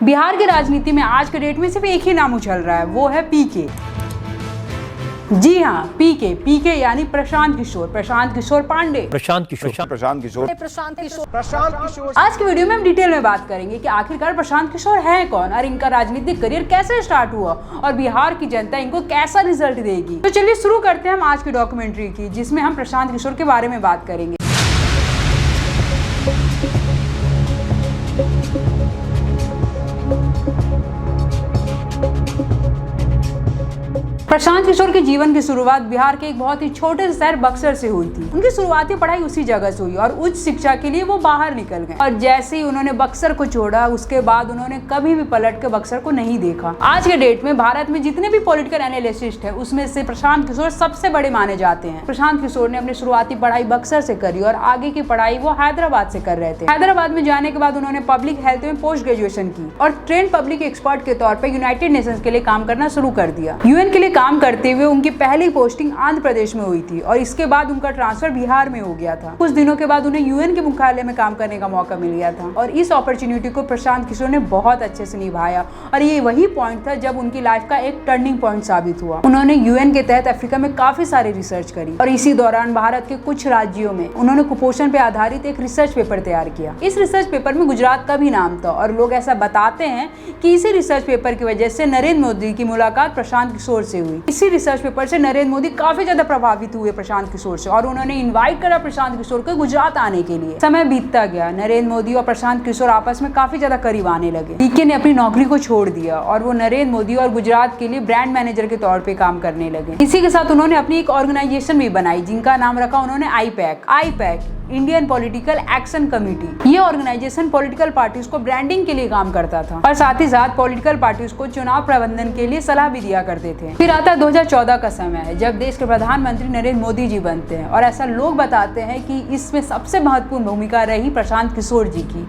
बिहार की राजनीति में आज के डेट में सिर्फ एक ही नाम उछल रहा है, वो है पीके। जी हाँ, पीके यानी प्रशांत किशोर पांडे। आज की वीडियो में हम डिटेल में बात करेंगे कि आखिरकार प्रशांत किशोर है कौन और इनका राजनीतिक करियर कैसे स्टार्ट हुआ और बिहार की जनता इनको कैसा रिजल्ट देगी। तो चलिए शुरू करते हैं हम आज की डॉक्यूमेंट्री की, जिसमें हम प्रशांत किशोर के बारे में बात करेंगे। प्रशांत किशोर के जीवन की शुरुआत बिहार के एक बहुत ही छोटे शहर बक्सर से हुई थी। उनकी शुरुआती पढ़ाई उसी जगह से हुई और उच्च शिक्षा के लिए वो बाहर निकल गए और जैसे ही उन्होंने बक्सर को छोड़ा उसके बाद उन्होंने कभी भी पलट के बक्सर को नहीं देखा। आज के डेट में भारत में जितने भी पॉलिटिकल एनालिस्टिस्ट है उसमें से प्रशांत किशोर सबसे बड़े माने जाते हैं। प्रशांत किशोर ने अपनी शुरुआती पढ़ाई बक्सर से करी और आगे की पढ़ाई वो हैदराबाद से कर रहे थे। हैदराबाद में जाने के बाद उन्होंने पब्लिक हेल्थ में पोस्ट ग्रेजुएशन की और ट्रेंड पब्लिक एक्सपर्ट के तौर पर यूनाइटेड नेशंस के लिए काम करना शुरू कर दिया। यूएन के लिए काम करते हुए उनकी पहली पोस्टिंग आंध्र प्रदेश में हुई थी और इसके बाद उनका ट्रांसफर बिहार में हो गया था। कुछ दिनों के बाद उन्हें यूएन के मुख्यालय में काम करने का मौका मिल गया था और इस अपॉर्चुनिटी को प्रशांत किशोर ने बहुत अच्छे से निभाया और ये वही पॉइंट था जब उनकी लाइफ का एक टर्निंग पॉइंट साबित हुआ। उन्होंने यूएन के तहत अफ्रीका में काफी सारी रिसर्च करी और इसी दौरान भारत के कुछ राज्यों में उन्होंने कुपोषण पे आधारित एक रिसर्च पेपर तैयार किया। इस रिसर्च पेपर में गुजरात का भी नाम था और लोग ऐसा बताते हैं कि इसी रिसर्च पेपर की वजह से नरेंद्र मोदी की मुलाकात प्रशांत किशोर से हुई। इसी रिसर्च पेपर से नरेंद्र मोदी काफी ज्यादा प्रभावित हुए प्रशांत किशोर से और उन्होंने इनवाइट करा प्रशांत किशोर को गुजरात आने के लिए। समय बीतता गया, नरेंद्र मोदी और प्रशांत किशोर आपस में काफी ज्यादा करीब आने लगे। पीके ने अपनी नौकरी को छोड़ दिया और वो नरेंद्र मोदी और गुजरात के लिए ब्रांड मैनेजर के तौर पे काम करने लगे। इसी के साथ उन्होंने अपनी एक ऑर्गेनाइजेशन भी बनाई जिनका नाम रखा उन्होंने IUPAC Indian political action committee. ये ऑर्गेनाइजेशन पॉलिटिकल पार्टीज को ब्रांडिंग के लिए काम करता था और साथ ही साथ पॉलिटिकल पार्टीज को चुनाव प्रबंधन के लिए सलाह भी दिया करते थे। फिर आता है 2014 का समय जब देश के प्रधानमंत्री नरेंद्र मोदी जी बनते हैं और ऐसा लोग बताते हैं कि इसमें सबसे महत्वपूर्ण भूमिका रही प्रशांत किशोर जी की।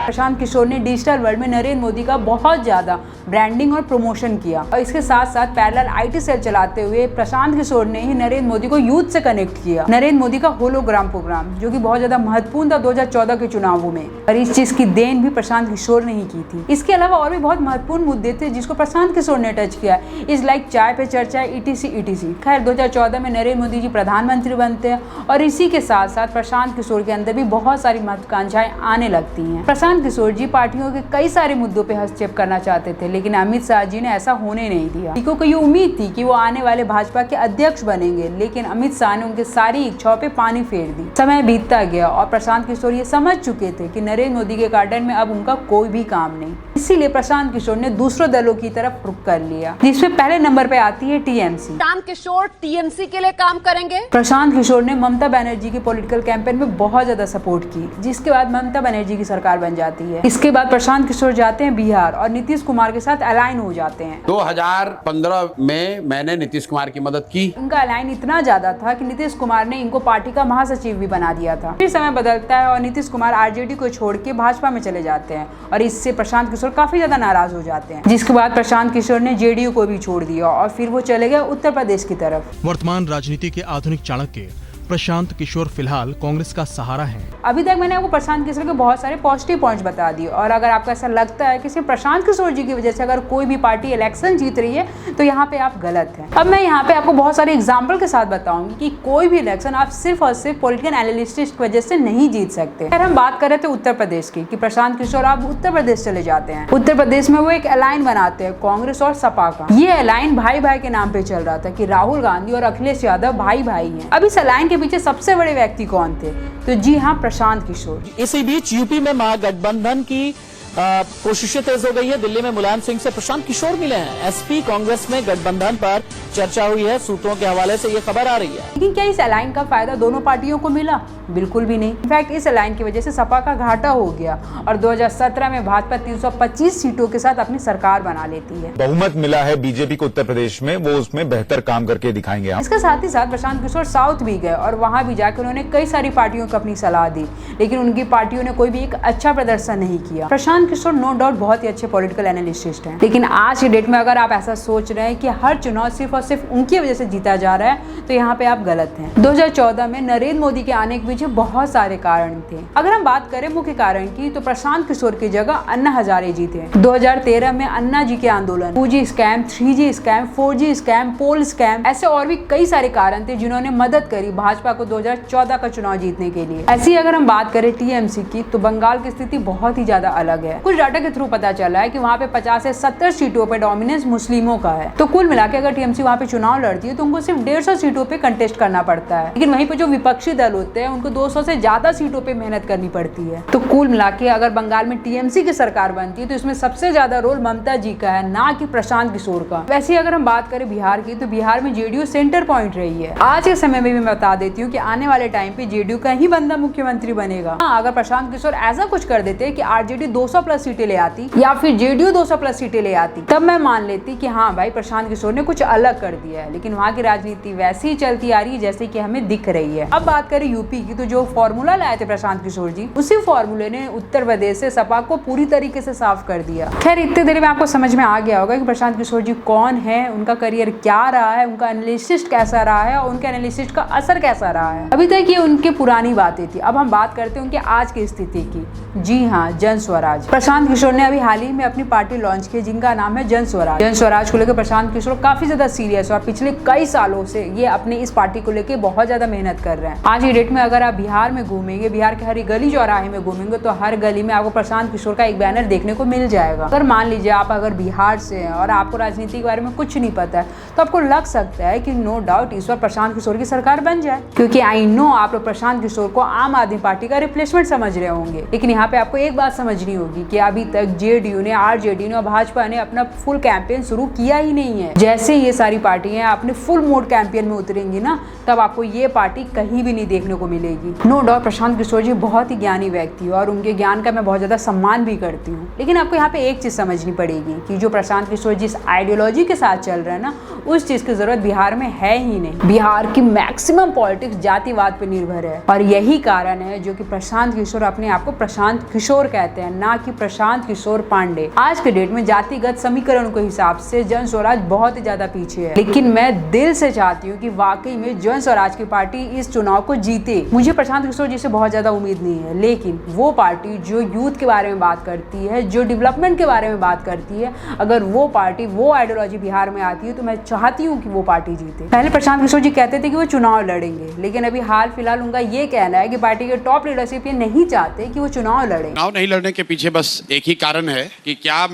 प्रशांत किशोर ने डिजिटल वर्ल्ड में नरेंद्र मोदी का बहुत ज्यादा ब्रांडिंग और प्रमोशन किया और इसके साथ साथ पैरेलल आईटी सेल चलाते हुए प्रशांत किशोर ने ही नरेंद्र मोदी को यूथ से कनेक्ट किया। नरेंद्र मोदी का होलोग्राम प्रोग्राम जो कि बहुत ज्यादा महत्वपूर्ण था 2014 के चुनावों में और इस चीज की देन भी प्रशांत किशोर ने ही की थी। इसके अलावा और भी बहुत महत्वपूर्ण मुद्दे थे जिसको प्रशांत किशोर ने टच किया, इज लाइक चाय पे चर्चा ETC। खैर 2014 में नरेंद्र मोदी जी प्रधानमंत्री बनते हैं और इसी के साथ साथ प्रशांत किशोर के अंदर भी बहुत सारी महत्वाकांक्षाएं आने लगती हैं। प्रशांत किशोर जी पार्टियों के कई सारे मुद्दों पे हस्तक्षेप करना चाहते थे लेकिन अमित शाह जी ने ऐसा होने नहीं दिया। पीके को ये उम्मीद थी कि वो आने वाले भाजपा के अध्यक्ष बनेंगे लेकिन अमित शाह ने उनके सारी इच्छाओं पे पानी फेर दी। समय बीतता गया और प्रशांत किशोर ये समझ चुके थे कि नरेंद्र मोदी के गार्डन में अब उनका कोई भी काम नहीं। इसीलिए प्रशांत किशोर ने दूसरों दलों की तरफ रुख कर लिया जिसमें पहले नंबर पे आती है टीएमसी। प्रशांत किशोर टीएमसी के लिए काम करेंगे। प्रशांत किशोर ने ममता बनर्जी के पॉलिटिकल कैंपेन में बहुत ज्यादा सपोर्ट की जिसके बाद ममता बनर्जी की सरकार बन जाती है। इसके बाद प्रशांत किशोर जाते हैं बिहार और नीतीश कुमार के साथ अलाइन हो जाते हैं। 2015 में मैंने नीतीश कुमार की मदद की। इनका अलाइन इतना ज्यादा था कि नीतीश कुमार ने इनको पार्टी का महासचिव भी बना दिया था। फिर समय बदलता है और नीतीश कुमार आरजेडी को छोड़ के भाजपा में चले जाते हैं और इससे प्रशांत किशोर काफी ज्यादा नाराज हो जाते हैं जिसके बाद प्रशांत किशोर ने जेडीयू को भी छोड़ दिया और फिर वो चले गए उत्तर प्रदेश की तरफ। वर्तमान राजनीति के आधुनिक चाणक्य प्रशांत किशोर फिलहाल कांग्रेस का सहारा है। अभी तक मैंने आपको प्रशांत किशोर के बहुत सारे पॉजिटिव पॉइंट्स बता दिए और अगर आपको ऐसा लगता है कि सिर्फ प्रशांत किशोर जी की वजह से अगर कोई भी पार्टी इलेक्शन जीत रही है तो यहाँ पे आप गलत हैं। अब मैं यहाँ पे आपको बहुत सारे एग्जाम्पल के साथ बताऊंगी कि कोई भी इलेक्शन आप सिर्फ और सिर्फ पॉलिटिकल एनालिस्ट की वजह से नहीं जीत सकते। अगर हम बात कर रहे थे उत्तर प्रदेश की कि प्रशांत किशोर आप उत्तर प्रदेश चले जाते हैं। उत्तर प्रदेश में वो एक अलाइन बनाते हैं कांग्रेस और सपा का। ये अलाइन भाई भाई के नाम पे चल रहा था कि राहुल गांधी और अखिलेश यादव भाई भाई हैं। अब इस अलाइन के पीछे सबसे बड़े व्यक्ति कौन थे? तो जी हाँ, प्रशांत किशोर। इसी बीच यूपी में महागठबंधन की कोशिशें तेज हो गई है। दिल्ली में मुलायम सिंह से प्रशांत किशोर मिले हैं। एसपी कांग्रेस में गठबंधन पर चर्चा हुई है। सूत्रों के हवाले से ये खबर आ रही है। लेकिन क्या इस अलाइन का फायदा दोनों पार्टियों को मिला? बिल्कुल भी नहीं। इनफैक्ट इस अलाइन की वजह से सपा का घाटा हो गया और 2017 में भाजपा 325 सीटों के साथ अपनी सरकार बना लेती है। बहुमत मिला है बीजेपी को उत्तर प्रदेश में, वो उसमें बेहतर काम करके दिखाएंगे। इसके साथ ही साथ प्रशांत किशोर साउथ भी गए और वहां भी जाकर उन्होंने कई सारी पार्टियों को अपनी सलाह दी लेकिन उनकी पार्टियों ने कोई भी एक अच्छा प्रदर्शन नहीं किया। प्रशांत प्रशांत किशोर नो डाउट बहुत ही अच्छे पॉलिटिकल एनालिस्ट हैं, लेकिन आज की डेट में अगर आप ऐसा सोच रहे हैं कि हर चुनाव सिर्फ और सिर्फ उनकी वजह से जीता जा रहा है तो यहाँ पे आप गलत हैं। 2014 में नरेंद्र मोदी के आने के पीछे बहुत सारे कारण थे। अगर हम बात करें मुख्य कारण की तो प्रशांत किशोर की जगह अन्ना हजारे जी थे। 2013 में अन्ना जी के आंदोलन, 2G scam, 3G scam, 4G scam, poll scam, ऐसे और भी कई सारे कारण थे जिन्होंने मदद करी भाजपा को 2014 का चुनाव जीतने के लिए। ऐसी अगर हम बात करें टीएमसी की तो बंगाल की स्थिति बहुत ही ज्यादा अलग है। कुछ डाटा के थ्रू पता चला है कि वहाँ पे 50 से 70 सीटों पे डोमिनेंस मुस्लिमों का है। तो कुल मिलाकर अगर टीएमसी वहाँ पे चुनाव लड़ती है तो उनको सिर्फ 150 सीटों पे कंटेस्ट करना पड़ता है, लेकिन वहीं पे जो विपक्षी दल होते हैं उनको 200 से ज्यादा सीटों पे मेहनत करनी पड़ती है। तो कुल मिलाकर अगर बंगाल में टीएमसी की सरकार बनती है तो इसमें सबसे ज्यादा रोल ममता जी का है, ना कि प्रशांत किशोर का। वैसे अगर हम बात करें बिहार की तो बिहार में जेडीयू सेंटर पॉइंट रही है। आज के समय में भी मैं बता देती हूँ कि आने वाले टाइम पे जेडीयू का ही बंदा मुख्यमंत्री बनेगा। हाँ, अगर प्रशांत किशोर ऐसा कुछ कर देते कि आरजेडी 200 प्लस सीटें ले आती या फिर जेडीयू 200 प्लस सीटें ले आती तब मैं मान लेती कि हाँ भाई प्रशांत किशोर ने कुछ अलग कर दिया है, लेकिन वहाँ की राजनीति वैसे ही चलती आ रही है जैसे कि हमें दिख रही है। अब बात करें यूपी की तो जो फॉर्मूला लाए थे प्रशांत किशोर जी, उसी फॉर्मूले ने उत्तर प्रदेश से सपा को पूरी तरीके से साफ कर दिया। खैर इतने देर में आपको समझ में आ गया होगा कि प्रशांत किशोर जी कौन है, उनका करियर क्या रहा है, उनका एनालिसिस कैसा रहा है और उनके एनालिसिस का असर कैसा रहा है। अभी तक ये उनकी पुरानी बातें थी, अब हम बात करते हैं उनके आज की स्थिति की। जी हाँ, जन स्वराज। प्रशांत किशोर ने अभी हाल ही में अपनी पार्टी लॉन्च की जिनका नाम है जन स्वराज। जन स्वराज को लेकर प्रशांत किशोर काफी ज्यादा सीरियस और पिछले कई सालों से ये अपनी इस पार्टी को लेकर बहुत ज्यादा मेहनत कर रहे हैं। आज की डेट में अगर आप बिहार में घूमेंगे, बिहार के हर गली चौराहे में घूमेंगे तो हर गली में आपको प्रशांत किशोर का एक बैनर देखने को मिल जाएगा। अगर मान लीजिए आप अगर बिहार से हैं और आपको राजनीति के बारे में कुछ नहीं पता है तो आपको लग सकता है कि नो डाउट इस बार प्रशांत किशोर की सरकार बन जाए, क्योंकि आई नो आप लोग प्रशांत किशोर को आम आदमी पार्टी का रिप्लेसमेंट समझ रहे होंगे। लेकिन यहाँ पे आपको एक बात समझनी होगी कि अभी तक जेडीयू ने, आरजेडी ने और भाजपा ने अपना फुल कैंपेन शुरू किया ही नहीं है। जैसे ये सारी पार्टियां अपने फुल मोड कैंपेन में उतरेंगी ना तब आपको ये पार्टी कहीं भी नहीं देखने को मिलेगी। नो डाउट प्रशांत किशोर जी बहुत ही ज्ञानी व्यक्ति है और उनके ज्ञान का मैं बहुत ज्यादा सम्मान भी करती हूँ, लेकिन आपको यहाँ पे एक चीज समझनी पड़ेगी कि जो प्रशांत किशोर जिस आइडियोलॉजी के साथ चल रहे हैं ना उस चीज की जरूरत बिहार में है ही नहीं। बिहार की मैक्सिमम पॉलिटिक्स जातिवाद पे निर्भर है और यही कारण है जो कि प्रशांत किशोर अपने आप को प्रशांत किशोर कहते हैं, ना कि प्रशांत किशोर पांडे। आज के डेट में जातिगत समीकरण के हिसाब से जन स्वराज बहुत ही ज्यादा पीछे है, लेकिन मैं दिल से चाहती हूँ कि वाकई में जन स्वराज की पार्टी इस चुनाव को जीते। मुझे प्रशांत किशोर जी से बहुत ज्यादा उम्मीद नहीं है, लेकिन वो पार्टी जो यूथ के बारे में बात करती है, जो डेवलपमेंट के बारे में बात करती है, अगर वो पार्टी, वो आइडियोलॉजी बिहार में आती है तो मैं चाहती हूँ कि वो पार्टी जीते। पहले प्रशांत किशोर जी कहते थे कि वो चुनाव लड़ेंगे, लेकिन अभी हाल फिलहाल उनका ये कहना है कि पार्टी के टॉप लीडरशिप ये नहीं चाहते कि वो चुनाव लड़े। चुनाव नहीं लड़ने के पीछे बस एक ही कारण है कि क्या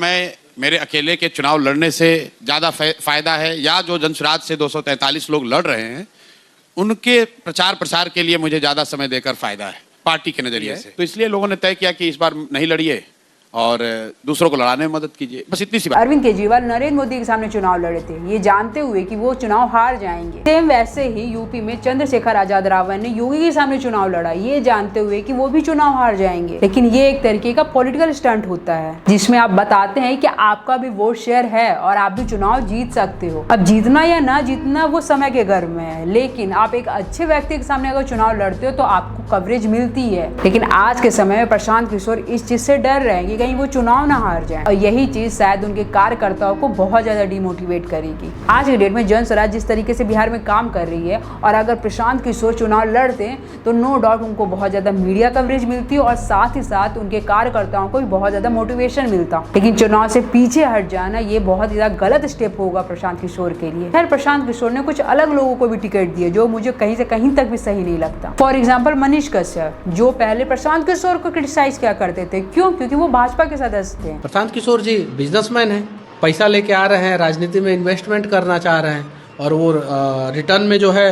मेरे अकेले के चुनाव लड़ने से ज्यादा फायदा है या जो जनसुराज से 243 लोग लड़ रहे हैं उनके प्रचार प्रसार के लिए मुझे ज्यादा समय देकर फायदा है पार्टी के नजरिए से। तो इसलिए लोगों ने तय किया कि इस बार नहीं लड़िए और दूसरों को लड़ाने में मदद कीजिए, बस इतनी सी बात। अरविंद केजरीवाल नरेंद्र मोदी के सामने चुनाव लड़े थे ये जानते हुए कि वो चुनाव हार जाएंगे। सेम वैसे ही यूपी में चंद्रशेखर आजाद रावल ने योगी के सामने चुनाव लड़ा ये जानते हुए कि वो भी चुनाव हार जाएंगे। लेकिन ये एक तरीके का पॉलिटिकल स्टंट होता है जिसमें आप बताते हैं कि आपका भी वोट शेयर है और आप भी चुनाव जीत सकते हो। अब जीतना या ना जीतना वो समय के गर्भ में है, लेकिन आप एक अच्छे व्यक्ति के सामने अगर चुनाव लड़ते हो तो आपको कवरेज मिलती है। लेकिन आज के समय में प्रशांत किशोर इस चीज से डर रहे हैं कहीं वो चुनाव ना हार जाए और यही चीज शायद उनके कार्यकर्ताओं को बहुत ज्यादा डिमोटिवेट करेगी। आज के डेट में जन स्वराज जिस तरीके से बिहार में काम कर रही है और अगर प्रशांत किशोर चुनाव लड़ते हैं तो नो डाउट उनको बहुत ज्यादा मीडिया कवरेज मिलती है और साथ ही साथ उनके कार्यकर्ताओं को भी बहुत ज्यादा मोटिवेशन मिलता। लेकिन चुनाव से पीछे हट जाना ये बहुत ज्यादा गलत स्टेप होगा प्रशांत किशोर के लिए। खैर प्रशांत किशोर ने कुछ अलग लोगों को भी टिकट दिए जो मुझे कहीं से कहीं तक भी सही नहीं लगता। फॉर एग्जाम्पल मनीष कश्यप जो पहले प्रशांत किशोर को क्रिटिसाइज क्या करते थे, क्यों? क्योंकि वो भाजपा के सदस्य थे। प्रशांत किशोर जी बिजनेसमैन हैं, पैसा लेके आ रहे हैं, राजनीति में इन्वेस्टमेंट करना चाह रहे हैं और वो रिटर्न में जो है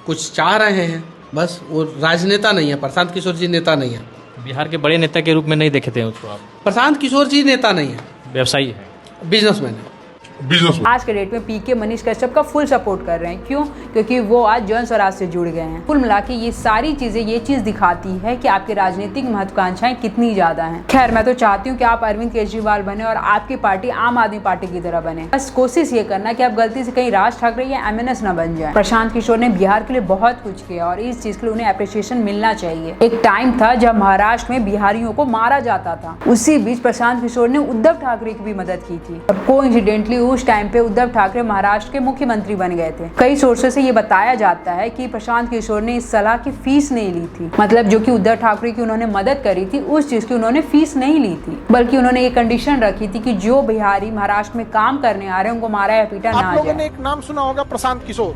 कुछ चाह रहे हैं, बस वो राजनेता नहीं है। प्रशांत किशोर जी नेता नहीं है। बिहार के बड़े नेता के रूप में नहीं देखे थे उसको आप? प्रशांत किशोर जी नेता नहीं है, व्यवसायी है, बिजनेसमैन है। बिजनेस। आज के डेट में पीके मनीष कश्यप का फुल सपोर्ट कर रहे हैं। क्यों? क्योंकि वो आज जन स्वराज से जुड़ गए हैं। कुल मिला के ये सारी चीजें ये चीज दिखाती है कि आपकी राजनीतिक महत्वाकांक्षाएं कितनी ज्यादा हैं। खैर, मैं तो चाहती हूँ कि आप अरविंद केजरीवाल बने और आपकी पार्टी आम आदमी पार्टी की तरह बने। बस कोशिश ये करना कि आप गलती से कहीं राज ठाकरे या एमएनएस न बन जाए। प्रशांत किशोर ने बिहार के लिए बहुत कुछ किया और इस चीज के लिए उन्हें अप्रिसिएशन मिलना चाहिए। एक टाइम था जब महाराष्ट्र में बिहारियों को मारा जाता था। उसी बीच प्रशांत किशोर ने उद्धव ठाकरे की भी मदद की थी और कोइंसिडेंटली उस टाइम पे उद्धव ठाकरे महाराष्ट्र के मुख्यमंत्री बन गए थे। कई सोर्सेस से ये बताया जाता है कि प्रशांत किशोर ने इस सलाह की फीस नहीं ली थी। मतलब जो कि उद्धव ठाकरे की उन्होंने मदद करी थी उस चीज की उन्होंने फीस नहीं ली थी, बल्कि उन्होंने ये कंडीशन रखी थी कि जो बिहारी महाराष्ट्र में काम करने आ रहे हैं उनको मारा या पीटा ना जाए। आप लोगों ने एक नाम सुना होगा प्रशांत किशोर,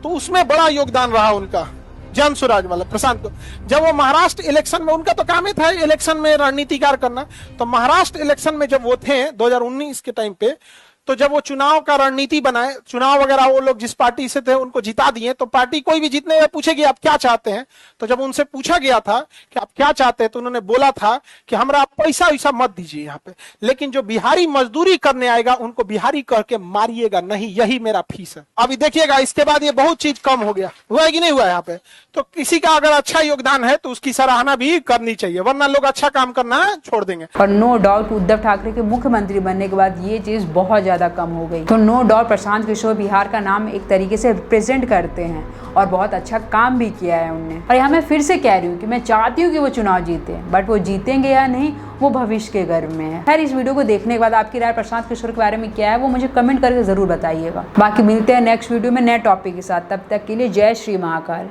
तो उसमें बड़ा योगदान रहा उनका, जन स्वराज वाला प्रशांत को। जब वो महाराष्ट्र इलेक्शन में, उनका तो काम ही था इलेक्शन में रणनीतिकार करना, तो महाराष्ट्र इलेक्शन में जब वो थे 2019 के टाइम पे, तो जब वो चुनाव का रणनीति बनाए, चुनाव वगैरह वो लोग जिस पार्टी से थे उनको जिता दिए, तो पार्टी कोई भी जीतने में पूछेगी आप क्या चाहते हैं, तो जब उनसे पूछा गया था कि आप क्या चाहते हैं, तो उन्होंने बोला था कि हमरा आप पैसा वैसा मत दीजिए यहाँ पे, लेकिन जो बिहारी मजदूरी करने आएगा उनको बिहारी कह के मारिएगा नहीं, यही मेरा फीस है। अभी देखिएगा इसके बाद ये बहुत चीज कम हो गया, हुआ है कि नहीं हुआ यहाँ पे। तो किसी का अगर अच्छा योगदान है तो उसकी सराहना भी करनी चाहिए, वरना लोग अच्छा काम करना छोड़ देंगे। और नो डाउट उद्धव ठाकरे के मुख्यमंत्री बनने के बाद ये चीज बहुत ज्यादा कम हो गई। तो नो डाउट प्रशांत किशोर बिहार का नाम एक तरीके से रिप्रेजेंट करते हैं और बहुत अच्छा काम भी किया है उनने। और यहाँ मैं फिर से कह रही हूँ कि मैं चाहती हूँ कि वो चुनाव जीते, बट वो जीतेंगे या नहीं वो भविष्य के गर्भ में है। खैर, इस वीडियो को देखने के बाद आपकी राय प्रशांत किशोर के बारे में क्या है वो मुझे कमेंट करके जरूर बताइएगा। बाकी मिलते हैं नेक्स्ट वीडियो में नए टॉपिक के साथ। तब तक के लिए जय श्री महाकाल।